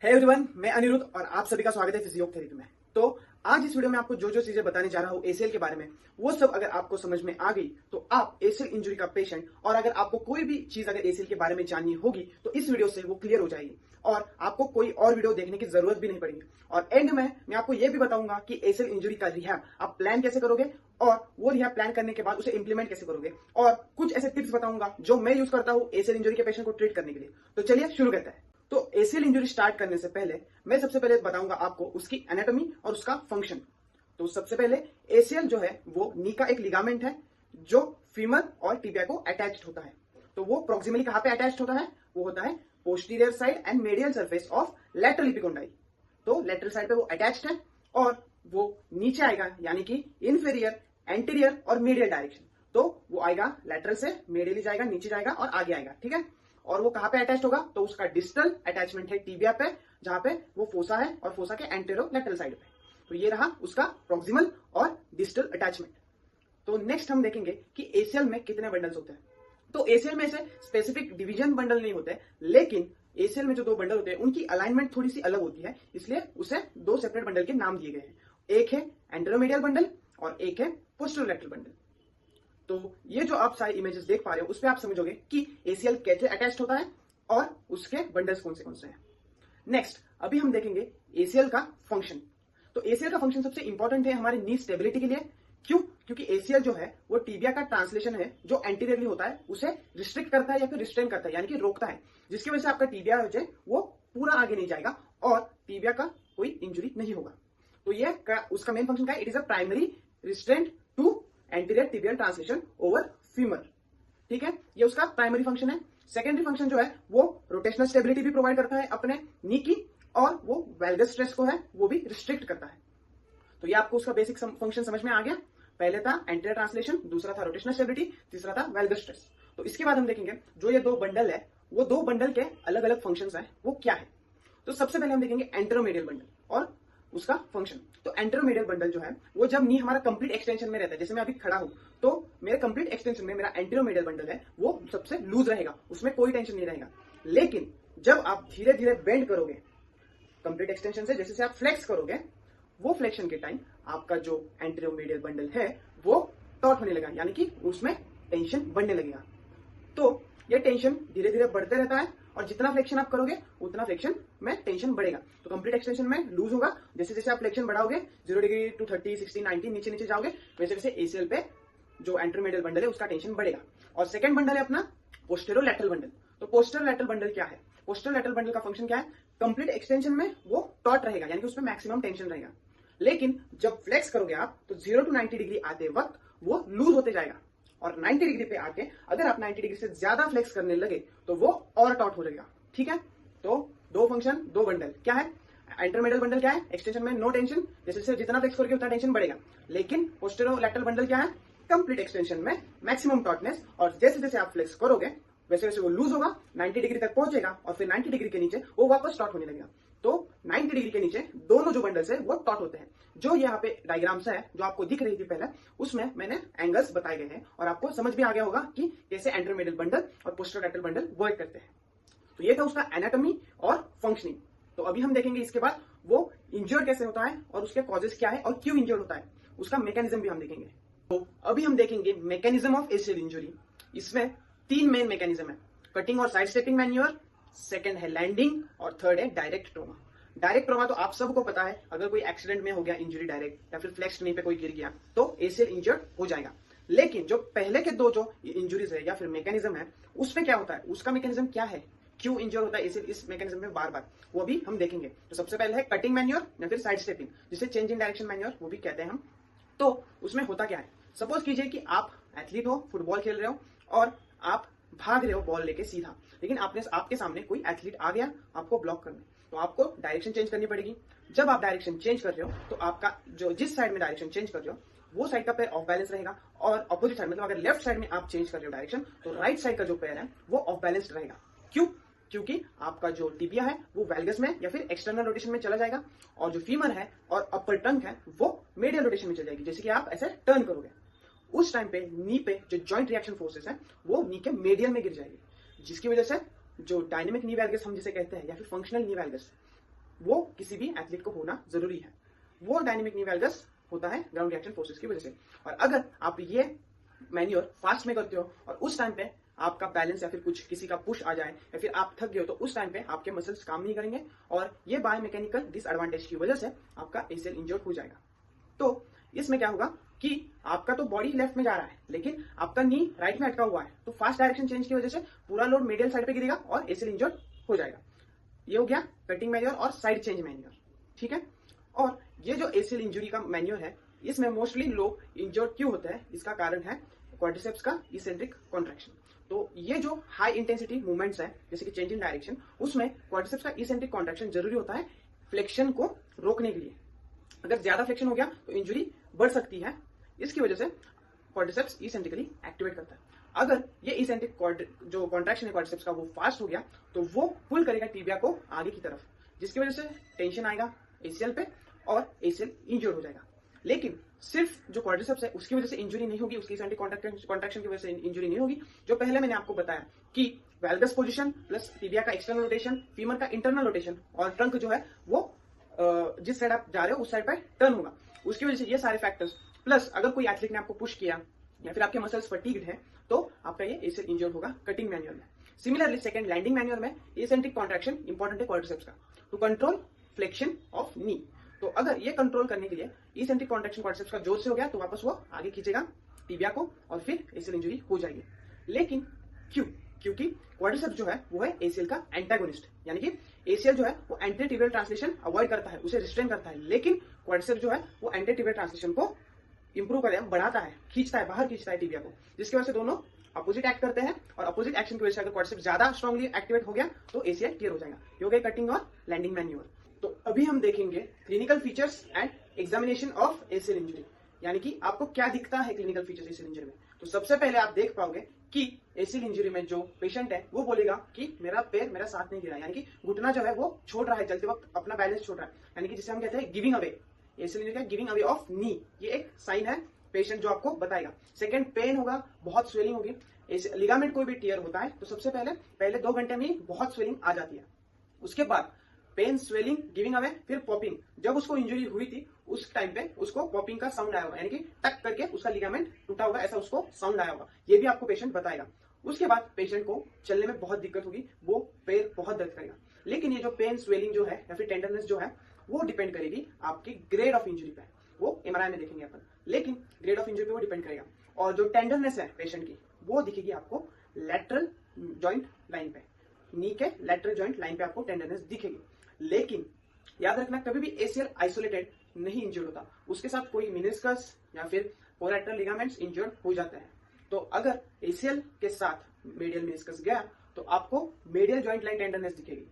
Hey everyone, मैं अनिरुद्ध और आप सभी का स्वागत है फिजियोथेरेपी में। तो आज इस वीडियो में आपको जो जो चीजें बताने जा रहा हूँ एसीएल के बारे में, वो सब अगर आपको समझ में आ गई तो आप एसीएल इंजरी का पेशेंट, और अगर आपको कोई भी चीज अगर एसीएल के बारे में जाननी होगी तो इस वीडियो से वो क्लियर हो जाएगी और आपको कोई और वीडियो देखने की जरूरत भी नहीं पड़ेगी। और एंड में मैं आपको ये भी बताऊंगा कि एसीएल इंजरी का रिहैब आप प्लान कैसे करोगे और वो रिहैब प्लान करने के बाद उसे इंप्लीमेंट कैसे करोगे, और कुछ ऐसे टिप्स बताऊंगा जो मैं यूज करता हूँ एसीएल इंजरी के पेशेंट को ट्रीट करने के लिए। तो चलिए शुरू करते हैं। तो एसीएल इंजरी स्टार्ट करने से पहले मैं सबसे पहले बताऊंगा आपको उसकी एनाटॉमी और उसका फंक्शन। तो सबसे पहले एसीएल जो है वो नी का एक लिगामेंट है जो फीमर और टिबिया को अटैच्ड होता है। तो वो प्रोक्सिमली कहां पे अटैच्ड होता है? वो होता है posterior side and medial surface of lateral epicondyle. तो लैटरल साइड पे वो अटैच्ड है और वो नीचे आएगा, यानी कि इन्फेरियर, एंटीरियर और मीडियल डायरेक्शन। तो वो आएगा लैटरल से मीडियली जाएगा, नीचे जाएगा और आगे आएगा, ठीक है। और वो कहां पे अटैच होगा? तो उसका डिस्टल अटैचमेंट है टिबिया पे, जहां पे वो फोसा है और फोसा के एंटेरो लैटरल साइड पे। तो ये रहा उसका प्रोक्सिमल और डिस्टल अटैचमेंट। तो नेक्स्ट हम देखेंगे कि एसीएल में कितने बंडल्स होते हैं। तो एसीएल में से स्पेसिफिक डिवीजन बंडल नहीं होते, लेकिन एसीएल में जो दो बंडल होते हैं उनकी अलाइनमेंट थोड़ी सी अलग होती है, इसलिए उसे दो सेपरेट बंडल के नाम दिए गए हैं। एक है एंटेरोमीडियल बंडल और एक है पोस्टेरोलैटरल बंडल। तो ये जो आप सारी इमेजेस देख पा रहे हो उसपे आप समझोगे कि एसीएल कैसे अटैच्ड होता है और उसके बंडल्स कौन से हैं। नेक्स्ट अभी हम देखेंगे एसीएल का फंक्शन। तो एसीएल का फंक्शन सबसे इंपॉर्टेंट है हमारी नी स्टेबिलिटी के लिए। क्यों? क्योंकि एसीएल जो है वो टिबिया का ट्रांसलेशन है जो एंटीरियरली होता है, उसे रिस्ट्रिक्ट करता है या फिर रिस्ट्रेन करता है, यानी कि रोकता है, जिसकी वजह से आपका टिबिया जो है वो पूरा आगे नहीं जाएगा और टिबिया का कोई इंजुरी नहीं होगा। तो ये उसका मेन फंक्शन क्या है? It is a primary restraint to anterior tibial translation over femur, ठीक है। ये उसका प्राइमरी फंक्शन है। सेकेंडरी फंक्शन जो है वो रोटेशनल स्टेबिलिटी भी प्रोवाइड करता है अपने नी की, और वो वैल्गस स्ट्रेस को है वो भी रिस्ट्रिक्ट करता है। तो ये आपको उसका बेसिक फंक्शन समझ में आ गया। पहले था एंटीरियर ट्रांसलेशन, दूसरा था रोटेशनल स्टेबिलिटी, तीसरा था वैल्गस स्ट्रेस। तो इसके बाद हम देखेंगे जो ये दो बंडल है वो दो बंडल के अलग अलग फंक्शंस है, वो क्या है। तो सबसे पहले हम देखेंगे एंटेरोमीडियल बंडल और उसका फंक्शन। तो एंटेरोमीडियल बंडल जो है वो जब नी हमारा कंप्लीट एक्सटेंशन में रहता है, जैसे मैं अभी खड़ा हूं तो मेरे कंप्लीट एक्सटेंशन में मेरा एंटेरोमीडियल बंडल है वो सबसे लूज रहेगा, उसमें कोई टेंशन नहीं रहेगा। लेकिन जब आप धीरे धीरे बेंड करोगे कंप्लीट एक्सटेंशन से, जैसे से आप फ्लेक्स करोगे, वो फ्लेक्शन के टाइम आपका जो एंटेरोमीडियल बंडल है वो टॉट होने लगा, यानी कि उसमें टेंशन बढ़ने लगेगा। तो ये टेंशन धीरे धीरे बढ़ते रहता है और जितना फ्लेक्शन आप करोगे उतना फ्लेक्शन में टेंशन बढ़ेगा। तो कंप्लीट एक्सटेंशन में लूज होगा, जैसे जैसे आप फ्लेक्शन बढ़ाओगे 0 डिग्री टू 30, 60, 90 नीचे नीचे जाओगे, वैसे वैसे एसीएल पे जो एंटेरोमीडियल बंडल है उसका टेंशन बढ़ेगा। और सेकंड बंडल है अपना पोस्टेरोलैटरल बंडल। तो पोस्टेरोलैटरल बंडल क्या है? पोस्टेरोलैटरल बंडल का फंक्शन क्या है? कंप्लीट एक्सटेंशन में वो टॉट रहेगा, यानी कि उसमें मैक्सिमम टेंशन रहेगा। लेकिन जब फ्लेक्स करोगे आप तो 0 टू 90 डिग्री आते वक्त वो लूज होते जाएगा, और 90 डिग्री पे आके अगर आप 90 डिग्री से ज्यादा फ्लेक्स करने लगे तो वो और टॉट हो जाएगा, ठीक है। तो दो फंक्शन दो बंडल क्या है? इंटरमीडियल बंडल क्या है? एक्सटेंशन में नो टेंशन, जैसे जैसे जितना फ्लेक्स करोगे उतना टेंशन बढ़ेगा। लेकिन पोस्टेरोलैटरल बंडल क्या है? कंप्लीट एक्सटेंशन में मैक्सिमम टॉटनेस, और जैसे जैसे आप फ्लेक्स करोगे वैसे वैसे वो लूज होगा, 90 डिग्री तक पहुंचेगा और फिर 90 डिग्री के नीचे वो वापस टॉट होने लगेगा। तो 90 डिग्री के नीचे दोनों जो बंडल्स है वो टॉट होते हैं। जो यहाँ पे डायग्राम्स है जो आपको दिख रही थी पहले, उसमें मैंने एंगल्स बताए गए हैं और आपको समझ भी आ गया होगा कि कैसे एंटेरोमीडियल बंडल और पोस्टेरोलैटरल बंडल वर्क करते हैं। तो ये था उसका एनाटॉमी और फंक्शनिंग। तो अभी हम देखेंगे इसके बाद वो इंजर्ड कैसे होता है और उसके कॉजेस क्या है और क्यों इंजर्ड होता है, उसका मैकेनिज्म भी हम देखेंगे। तो अभी हम देखेंगे मैकेनिज्म ऑफ एसीएल इंजरी। इसमें तीन मेन मैकेनिज्म है: कटिंग और साइड स्टेपिंग मैन्यूअर, सेकंड है लैंडिंग, और थर्ड है डायरेक्ट ट्रॉमा। डायरेक्ट ट्रॉमा तो आप सबको पता है, अगर कोई एक्सीडेंट में हो गया इंजरी डायरेक्ट, या फिर फ्लेक्स नी पे कोई गिर गया तो एसीएल इंजर्ड हो जाएगा। लेकिन जो पहले के दो जो इंजुरीज है या फिर मैकेनिज्म है उसमें क्या होता है, उसका मैकेनिज्म क्या है, क्यों इंजर होता है एसीएल इस मैकेनिज्म में बार बार, वो भी हम देखेंगे। तो सबसे पहले है कटिंग मैन्यूअर या फिर साइड स्टेपिंग, जिसे चेंज इन डायरेक्शन मैन्यूअर वो भी कहते हैं हम। तो उसमें होता क्या है? सपोज कीजिए कि आप एथलीट हो, फुटबॉल खेल रहे हो और आप भाग रहे हो बॉल लेके सीधा, लेकिन आपके सामने कोई एथलीट आ गया आपको ब्लॉक करने, तो आपको डायरेक्शन चेंज करनी पड़ेगी। जब आप डायरेक्शन चेंज कर रहे हो तो आपका जो जिस साइड में डायरेक्शन चेंज कर रहे हो वो साइड का पैर ऑफ बैलेंस रहेगा, और अपोजिट साइड मतलब अगर लेफ्ट साइड में आप चेंज कर रहे हो डायरेक्शन तो राइट साइड का जो पैर है वो ऑफ बैलेंस्ड रहेगा। क्यों? क्योंकि आपका जो टिबिया है वो वैल्गस में या फिर एक्सटर्नल रोटेशन में चला जाएगा, और जो फीमर है और अपर टंग है वो मीडियल रोटेशन में चल जाएगी, जैसे कि आप ऐसे टर्न करोगे। उस टाइम पे नी पे जो जॉइंट रिएक्शन फोर्सेस है वो नी के मेडियल में गिर जाएगी, जिसकी वजह से जो डायनेमिक नी वैल्गस हम जिसे कहते हैं या फिर फंक्शनल नी वैल्गस, वो किसी भी एथलीट को होना जरूरी है। वो डायनेमिक नी वैल्गस होता है ग्राउंड रिएक्शन फोर्सेस की वजह से। और अगर आप ये मैन्योर फास्ट में करते हो और उस टाइम पे आपका बैलेंस या फिर कुछ किसी का पुश आ जाए या फिर आप थक गए हो, तो उस टाइम पे आपके मसल्स काम नहीं करेंगे और ये बायोमैकेनिकल डिसएडवांटेज की वजह से आपका एसीएल इंजर्ड हो जाएगा। तो इसमें क्या होगा कि आपका तो बॉडी लेफ्ट में जा रहा है लेकिन आपका नी राइट में अटका हुआ है, तो फास्ट डायरेक्शन चेंज की वजह से पूरा लोड मीडियल साइड पे गिरेगा और एसीएल इंजर्ड हो जाएगा। ये हो गया कटिंग मैन्योर और साइड चेंज मैन्योर, ठीक है। और ये जो एसीएल इंजरी का मैन्योर है, इसमें मोस्टली लोग इंजर्ड क्यों होते हैं, इसका कारण है क्वाड्रिसेप्स का इसेंट्रिक कॉन्ट्रैक्शन। तो ये जो हाई इंटेंसिटी मूवमेंट्स है जैसे कि चेंज इन डायरेक्शन, उसमें क्वाड्रिसेप्स का इसेंट्रिक कॉन्ट्रैक्शन जरूरी होता है फ्लेक्शन को रोकने के लिए। अगर ज्यादा फ्लेक्शन हो गया तो इंजरी बढ़ सकती है, इसकी वजह से क्वाड्रिसेप्स इसेंट्रिकली एक्टिवेट करता है। अगर ये इसेंट्रिक जो कॉन्ट्रैक्शन है क्वाड्रिसेप्स का वो फास्ट हो गया तो वो पुल करेगा टिबिया को आगे की तरफ, जिसकी वजह से टेंशन आएगा एसीएल पे और एसीएल इंजर्ड हो जाएगा। लेकिन सिर्फ जो क्वाड्रिसेप्स है उसकी वजह से इंजरी नहीं होगी, उसकी इसेंट्रिक कॉन्ट्रैक्शन की वजह से इंजरी नहीं होगी। जो पहले मैंने आपको बताया कि वैल्गस पोजीशन प्लस टिबिया का एक्सटर्नल रोटेशन, फीमर का इंटरनल रोटेशन और ट्रंक जो है वो जिस साइड आप जा रहे हो उस साइड पर टर्न होगा, उसकी वजह से ये सारे फैक्टर्स प्लस अगर कोई एथलीट ने आपको पुश किया या फिर आपके मसल्स फटीग्ड है तो आपका ये एसीएल इंजर्ड होगा कटिंग मैन्योर में। सिमिलरली सेकंड लैंडिंग मैन्योर में एसेंट्रिक कॉन्ट्रैक्शन इंपॉर्टेंट है क्वाड्रिसेप्स का to control flexion of knee. तो अगर ये कंट्रोल करने के लिए एसेंट्रिक कॉन्ट्रैक्शन क्वाड्रिसेप्स का जोर से हो गया तो वापस वो आगे खींचेगा टिबिया को और फिर एसीएल इंजरी हो जाएगी। लेकिन क्यों? क्योंकि क्वाड्रिसेप्स जो है वो है एसीएल का एंटागोनिस्ट, यानी कि एसीएल जो है वो एंटी टिबियल ट्रांसलेशन अवॉइड करता है, उसे रिस्ट्रेन करता है, लेकिन क्वाड्रिसेप्स जो है वो एंटी टिबियल ट्रांसलेशन को इंप्रूव करेगा, बढ़ाता है, खींचता है, बाहर खींचता है टिबिया को, जिसकी वजह से दोनों अपोजिट एक्ट करते हैं और अपोजिट एक्शन की वजह से अगर क्वाड्रिसेप्स ज्यादा स्ट्रांगली एक्टिवेट हो गया तो एसीएल टियर हो जाएगा। ये हो गया कटिंग और लैंडिंग मैन्योर। तो अभी हम देखेंगे clinical features and examination of ACL injury, यानी कि आपको क्या दिखता है क्लिनिकल फीचर्स एसीएल इंजरी में। तो सबसे पहले आप देख पाओगे कि एसीएल इंजरी में जो पेशेंट है वो बोलेगा कि मेरा पैर मेरा साथ नहीं दे रहा है, यानी कि घुटना जो है वो छोड़ रहा है, चलते वक्त अपना बैलेंस छोड़ रहा है, यानी कि जिसे हम कहते हैं गिविंग अवे। एसीएल इंजरी का गिविंग अवे ऑफ नी, ये एक साइन है पेशेंट जो आपको बताएगा। सेकंड, पेन होगा, बहुत स्वेलिंग होगी। लिगामेंट कोई भी टियर होता है तो सबसे पहले 2 घंटे में ही बहुत स्वेलिंग आ जाती है, उसके बाद पेन, स्वेलिंग, गिविंग अवे, फिर पॉपिंग। जब उसको इंजरी हुई थी उस टाइम पे उसको पॉपिंग का साउंड आया होगा, यानी कि टक करके उसका लिगामेंट टूटा होगा, ऐसा उसको साउंड आया होगा, ये भी आपको पेशेंट बताएगा। उसके बाद पेशेंट को चलने में बहुत दिक्कत होगी, वो पैर बहुत दर्द करेगा। लेकिन ये जो पेन, स्वेलिंग जो है या फिर टेंडरनेस जो है वो डिपेंड करेगी आपकी ग्रेड ऑफ इंजरी पे, वो एमआरआई में देखेंगे अपन, लेकिन ग्रेड ऑफ इंजरी पे वो डिपेंड करेगा। और जो टेंडरनेस है पेशेंट की वो दिखेगी आपको लैटरल जॉइंट लाइन पे, नी के लैटरल जॉइंट लाइन पे आपको टेंडरनेस दिखेगी। लेकिन याद रखना कभी भी एसीएल आइसोलेटेड नहीं इंजर्ड होता, उसके साथ कोई मेनिस्कस या फिर कोलैटरल लिगामेंट्स इंजर्ड हो जाते हैं। तो अगर एसीएल के साथ मेडियल मेनिस्कस गया तो आपको मेडियल जॉइंट लाइन टेंडरनेस दिखेगी,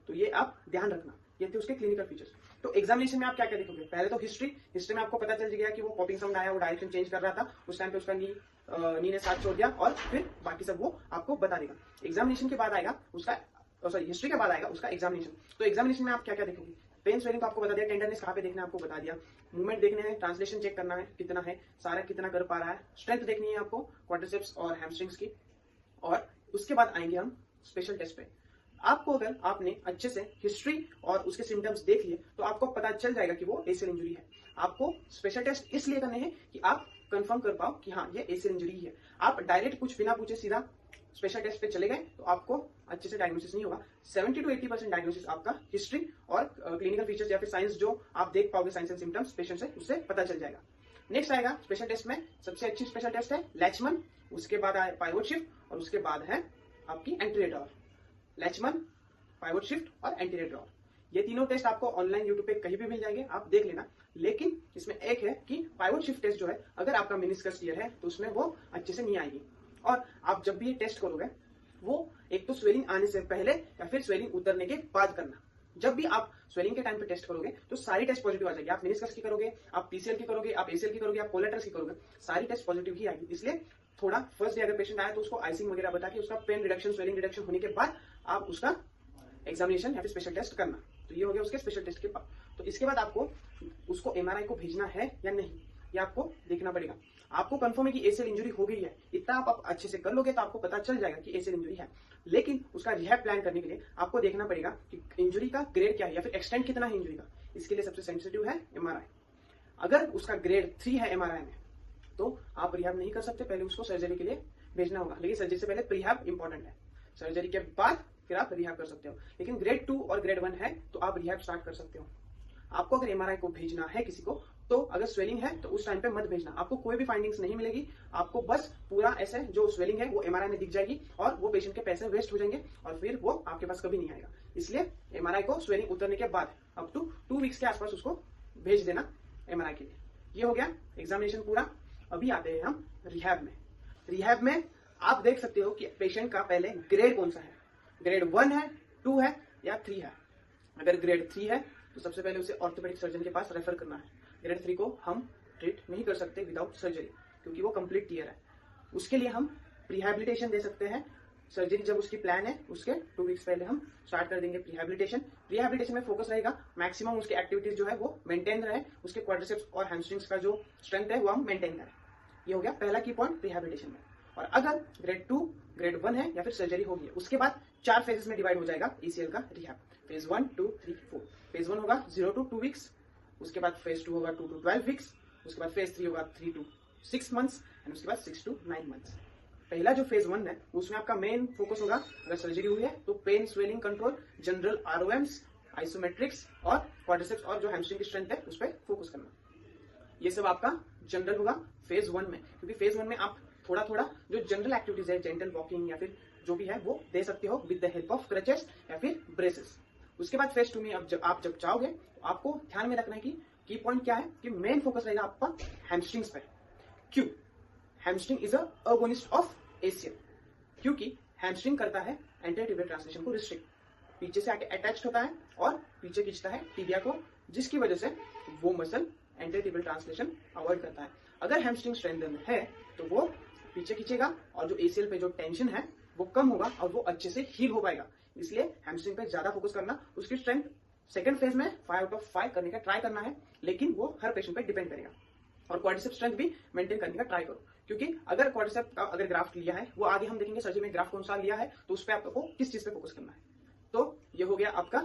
तो ये आप ध्यान रखना। ये थे उसके क्लिनिकल फीचर्स। तो एग्जामिनेशन में आप क्या क्या देखोगे, पहले तो हिस्ट्री में आपको पता चल गया कि वो पॉपिंग साउंड आया, वो डायरेक्शन चेंज कर रहा था, उस टाइम पे उसका नी ने साथ छोड़ दिया और फिर बाकी सब वो आपको बता देगा। एग्जामिनेशन के बाद आएगा उसका हिस्ट्री के बाद आएगा उसका एग्जामिनेशन। तो एग्जामिनेशन में आप क्या क्या देखोगे, पेन, स्वेलिंग को आपको बता दिया, टेंडरनेस कहाँ पे देखना है आपको बता दिया, मूवमेंट देखने हैं, ट्रांसलेशन चेक करना है कितना है, सारा कितना कर पा रहा है, स्ट्रेंथ देखनी है आपको क्वाड्रिसेप्स और हैमस्ट्रिंग्स की। और उसके बाद आएंगे हम स्पेशल टेस्ट पे। आपको अगर आपने अच्छे से हिस्ट्री और उसके सिम्टम्स देख लिए तो आपको पता चल जाएगा कि वो एसीएल इंजरी है। आपको स्पेशल टेस्ट इसलिए करने हैं कि आप कंफर्म कर पाओ कि हाँ ये एसीएल इंजरी है। आप डायरेक्ट कुछ बिना पूछे सीधा स्पेशल टेस्ट पे चले गए तो आपको अच्छे से डायग्नोसिस नहीं होगा। 70 to 80% डायग्नोसिस आपका हिस्ट्री और क्लिनिकल फीचर्स या फिर साइंस जो आप देख पाओगे, साइंस एंड सिम्टम्स पेशेंट से, उससे पता चल जाएगा। नेक्स्ट आएगा स्पेशल टेस्ट में सबसे अच्छी स्पेशल टेस्ट है लैचमन, उसके बाद आए पाइवोट शिफ्ट और उसके बाद है आपकी एंटीरियर ड्रॉर। लैचमन, पाइवोट शिफ्ट और एंटीरियर ड्रॉर, ये तीनों टेस्ट आपको ऑनलाइन यूट्यूब पे कहीं भी मिल जाएंगे, आप देख लेना। लेकिन इसमें एक है कि पाइवोट शिफ्ट टेस्ट जो है अगर आपका मेनिस्कस टियर है तो उसमें वो अच्छे से नहीं आएगी। और आप जब भी ये टेस्ट करोगे वो एक तो स्वेलिंग आने से पहले या फिर स्वेलिंग उतरने के बाद करना। जब भी आप स्वेलिंग के टाइम पे टेस्ट करोगे तो सारी टेस्ट पॉजिटिव आ जाएगी। आप मेनिस्कस की करोगे, आप पीसीएल की करोगे, आप एसीएल की करोगे, आप कोलैटरल की करोगे, सारी टेस्ट पॉजिटिव ही आएगी। इसलिए थोड़ा फर्स्ट डे अगर पेशेंट आया तो उसको आइसिंग वगैरह बता के उसका पेन रिडक्शन, स्वेलिंग रिडक्शन होने के बाद आप उसका एग्जामिनेशन या फिर स्पेशल टेस्ट करना। तो ये हो गया उसके स्पेशल टेस्ट के बाद। तो इसके बाद आपको उसको एमआरआई को भेजना है या नहीं, ये आपको देखना पड़ेगा। आपको कंफर्म है कि एसीएल इंजरी हो गई है, इतना आप अच्छे से कर लोगे तो आपको पता चल जाएगा कि एसीएल इंजरी है। लेकिन उसका रिहैब प्लान करने के लिए आपको देखना पड़ेगा कि इंजरी का ग्रेड क्या है या फिर एक्सटेंट कितना है इंजरी का। इसके लिए सबसे सेंसिटिव है एमआरआई। अगर उसका ग्रेड 3 है एमआरआई में तो आप रिहैब नहीं कर सकते, पहले उसको सर्जरी के लिए भेजना होगा। लेकिन सर्जरी से पहले प्रीहैब इंपॉर्टेंट है, सर्जरी के बाद फिर आप रिहैब कर सकते हो। लेकिन ग्रेड 2 और ग्रेड 1 है तो आप रिहैब स्टार्ट कर सकते हो। आपको अगर एमआरआई को भेजना है किसी को तो अगर स्वेलिंग है तो उस टाइम पे मत भेजना, आपको कोई भी फाइंडिंग्स नहीं मिलेगी। आपको बस पूरा ऐसे जो स्वेलिंग है वो एमआरआई में दिख जाएगी और वो पेशेंट के पैसे वेस्ट हो जाएंगे और फिर वो आपके पास कभी नहीं आएगा। इसलिए एमआरआई को स्वेलिंग उतरने के बाद अप टू 2 वीक्स के आसपास उसको भेज देना एमआरआई के लिए। ये हो गया एग्जामिनेशन पूरा। अभी आते हैं हम रिहैब में। रिहैब में आप देख सकते हो कि पेशेंट का पहले ग्रेड कौन सा है, ग्रेड 1 है, 2 है या 3 है। अगर ग्रेड 3 है तो सबसे पहले उसे ऑर्थोपेडिक सर्जन के पास रेफर करना है। ग्रेड 3 को हम ट्रीट नहीं कर सकते विदाउट सर्जरी क्योंकि वो कंप्लीट टीयर है। उसके लिए हम रिहैबिलिटेशन दे सकते हैं। सर्जरी जब उसकी प्लान है उसके 2 वीक्स पहले हम स्टार्ट कर देंगे रिहैबिलिटेशन। रिहैबिलिटेशन में फोकस रहेगा मैक्सिमम उसकी एक्टिविटीज जो है वो मेंटेन रहे, उसके क्वाड्रिसेप्स और हैमस्ट्रिंग्स का जो स्ट्रेंथ है वो हम मेंटेन करें। ये हो गया पहला की पॉइंट रिहैबिलिटेशन में। और अगर ग्रेड 2, ग्रेड 1 है या फिर सर्जरी होगी है, उसके बाद 4 फेजेस में डिवाइड हो जाएगा एसीएल का रिहैब। फेज 1, 2, 3, 4। फेज 1 होगा 0 to 2 वीक्स, उसके बाद फेज 2 होगा 2 to 12 वीक्स, उसके बाद फेज 3 होगा 3 to 6 मंथ्स एंड उसके बाद 6 to 9 मंथ्स। पहला जो फेज 1 है उसमें आपका मेन फोकस होगा, अगर सर्जरी हुई है तो पेन स्वेलिंग कंट्रोल, जनरल आरओएम्स, आइसोमेट्रिक्स और क्वाड्रिसेप्स और जो हैमस्ट्रिंग की स्ट्रेंथ है उस पर फोकस करना। ये सब आपका जनरल होगा फेज 1 में, क्योंकि फेज 1 में आप थोड़ा थोड़ा जो जनरल एक्टिविटीज है, जेंटल वॉकिंग या फिर जो भी है वो दे सकते हो with the help of crutches या फिर ब्रेसेस। उसके बाद फेज 2 में आप जब चाहोगे तो आपको ध्यान में रखना है कि की पॉइंट क्या है कि मेन फोकस रहेगा आपका हैमस्ट्रिंग्स पे। क्यों? Hamstring is agonist of ACL, क्योंकि हैमस्ट्रिंग करता है एंटीरियर टिबियल ट्रांसलेशन को रिस्ट्रिक्ट, पीछे से आके अटैच्ड होता है और पीछे खींचता है टिबिया को, जिसकी वजह से वो muscle anterior tibial translation avoid करता है। अगर हैमस्ट्रिंग स्ट्रेंथन है तो वो पीछे खींचेगा और जो एसीएल पे जो टेंशन है वो कम होगा और वो अच्छे से हील हो पाएगा। इसलिए हैमस्ट्रिंग पे ज्यादा फोकस करना। उसकी स्ट्रेंथ सेकंड फेज में 5 आउट ऑफ 5 करने का ट्राई करना है, लेकिन वो हर पेशेंट पे डिपेंड करेगा। और क्वाड्रिसेप स्ट्रेंथ भी मेंटेन करने का ट्राई करो, क्योंकि अगर क्वाड्रिसेप का अगर ग्राफ्ट लिया है वो आगे हम देखेंगे सर्जरी में ग्राफ्ट कौन सा लिया है तो उस पर आपको किस चीज पे फोकस करना है। तो ये हो गया आपका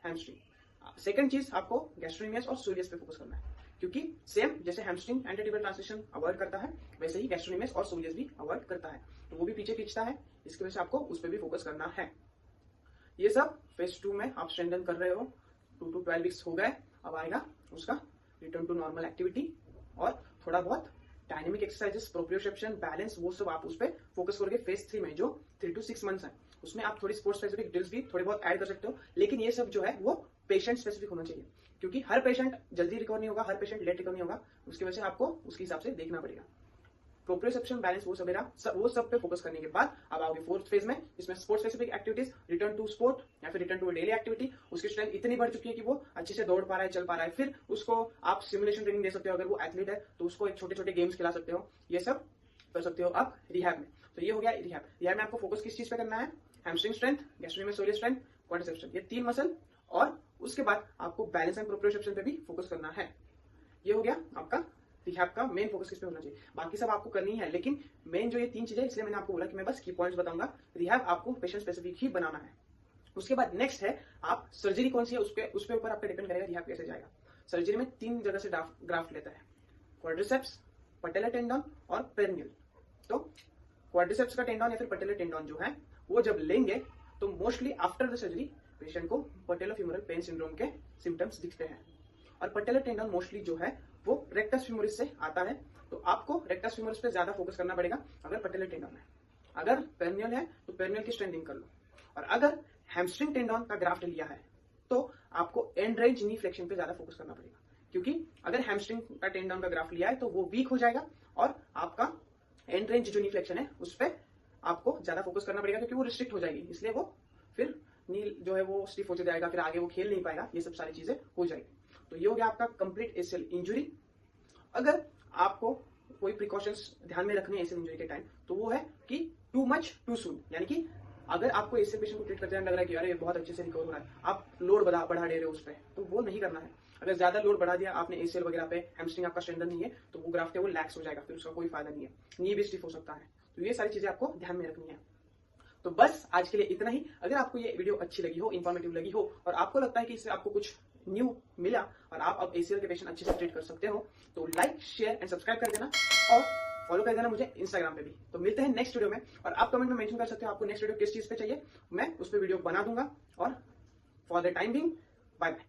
हैमस्ट्रिंग। सेकंड चीज आपको गैस्ट्रोनिमियस और सोलियस पे फोकस करना है, क्योंकि सेम जैसे hamstring anterior tibial translation avoid करता है वैसे ही गैस्ट्रोनिमियस और सोलियस भी अवॉइड करता है, तो वो भी पीछे खींचता है। इसकी वजह से आपको उस पर भी फोकस करना है। ये सब फेज 2 में आप स्ट्रेंथन कर रहे हो, 2 to 12 वीक्स हो गए। अब आएगा उसका रिटर्न टू नॉर्मल एक्टिविटी और थोड़ा बहुत डायनेमिक एक्सरसाइजेस, प्रोप्रियोसेप्शन, बैलेंस, वो सब आप उस पर फोकस करोगे। फेज 3 में जो 3 to 6 मंथ्स है उसमें आप थोड़ी स्पोर्ट्स स्पेसिफिक ड्रिल्स भी थोड़े बहुत ऐड कर सकते हो, लेकिन ये सब जो है वो पेशेंट स्पेसिफिक होना चाहिए, क्योंकि हर पेशेंट जल्दी रिकवर नहीं होगा, हर पेशेंट लेट रिकवर नहीं होगा। उसकी वजह से आपको उसके हिसाब से देखना पड़ेगा। प्रोप्रियोसेप्शन, बैलेंस, वो सब पे फोकस करने के बाद अब आओगे 4th फेज में, इसमें sports specific activities, return to sport या फिर रिटर्न टू डेली एक्टिविटी। उसकी स्ट्रेंथ इतनी बढ़ चुकी है कि वो अच्छे से दौड़ पा रहा है, चल पा रहा है, फिर उसको आप सिमुलेशन ट्रेनिंग दे सकते हो। अगर वो एथलीट है तो उसको एक छोटे छोटे गेम्स खिला सकते हो। ये सब कर सकते हो आप रिहैब में। तो ये हो गया रिहैब। रिहैब में आपको फोकस किस चीज पे करना है? Hamstring strength, gastrocnemius soleus strength, quadricep strength, ये 3 मसल। और उसके बाद आपको बैलेंस एंड प्रोप्रियोसेप्शन पे भी फोकस करना है। ये हो गया आपका रिहैब का मेन फोकस किस पे होना चाहिए। बाकी सब आपको करनी है, लेकिन मेन जो ये 3 चीजें, इसलिए मैंने आपको बोला कि मैं बस की पॉइंट्स बताऊंगा। रिहैब आपको पेशेंट स्पेसिफिक ही बनाना है। उसके बाद नेक्स्ट है आप सर्जरी कौन सी है उसके ऊपर आपका डिपेंड करेगा रिहैब कैसे जाएगा। सर्जरी में 3 जगह से ग्राफ्ट लेता है, क्वाड्रिसेप्स, पटेलर टेंडन और पेरिनियल। तो क्वाड्रिसेप्स का टेंडन या फिर पटेलर टेंडन जो है वो जब लेंगे तो mostly after the surgery patient को पटेलोफिमोरल पेन सिंड्रोम के सिम्टम्स दिखते हैं। और पटेलर टेंडन मोस्टली जो है वो रेक्टस फिमोरिस से आता है, तो आपको रेक्टस फिमोरिस पे ज्यादा फोकस करना पड़ेगा अगर पटेलर टेंडन है। अगर पेरिनियल है तो पेरिनियल की स्ट्रेंथिंग कर लो। और अगर हैमस्ट्रिंग टेंडन का ग्राफ्ट लिया है तो आपको एंड रेंज नी फ्लेक्शन पे ज्यादा फोकस करना पड़ेगा, क्योंकि अगर हैमस्ट्रिंग का टेंडन का ग्राफ्ट लिया है तो वो वीक हो जाएगा और आपका एंड रेंज जो नी फ्लेक्शन है उस पर आपको ज्यादा फोकस करना पड़ेगा, क्योंकि वो रिस्ट्रिक्ट हो जाएगी। इसलिए वो फिर नी जो है वो स्टिफ हो जाएगा, फिर आगे वो खेल नहीं पाएगा, ये सब सारी चीजें हो जाएगी। तो ये हो गया आपका कंप्लीट एसीएल इंजुरी। अगर आपको कोई प्रिकॉशंस ध्यान में रखने हैं एसीएल इंजुरी के टाइम तो वो है कि टू मच टू सून, यानी कि अगर आपको एसीएल पेशेंट को ट्रीट करते लग रहा है कि अरे बहुत अच्छे से रिकवर हो रहा है, आप लोड बढ़ा दे रहे हो उस पर, तो वो नहीं करना है। अगर ज्यादा लोड बढ़ा दिया आपने एसीएल वगैरह पे, हैमस्ट्रिंग आपका स्ट्रेंथन नहीं है, तो वो ग्राफ्ट है वो लैक्स हो जाएगा, फिर उसका कोई फायदा नहीं है, नी भी स्टिफ हो सकता है। तो ये सारी चीजें आपको ध्यान में रखनी है। तो बस आज के लिए इतना ही। अगर आपको ये वीडियो अच्छी लगी हो, इन्फॉर्मेटिव लगी हो और आपको लगता है कि इससे आपको कुछ न्यू मिला और आप अब एसीएल के पेशेंट अच्छे से ट्रीट कर सकते हो, तो लाइक, शेयर एंड सब्सक्राइब कर देना और फॉलो कर देना मुझे इंस्टाग्राम पे भी। तो मिलते हैं नेक्स्ट वीडियो में, और आप कमेंट में मेंशन कर सकते हो आपको नेक्स्ट वीडियो किस चीज पे चाहिए, मैं उस पर वीडियो बना दूंगा। और for the time being, bye bye.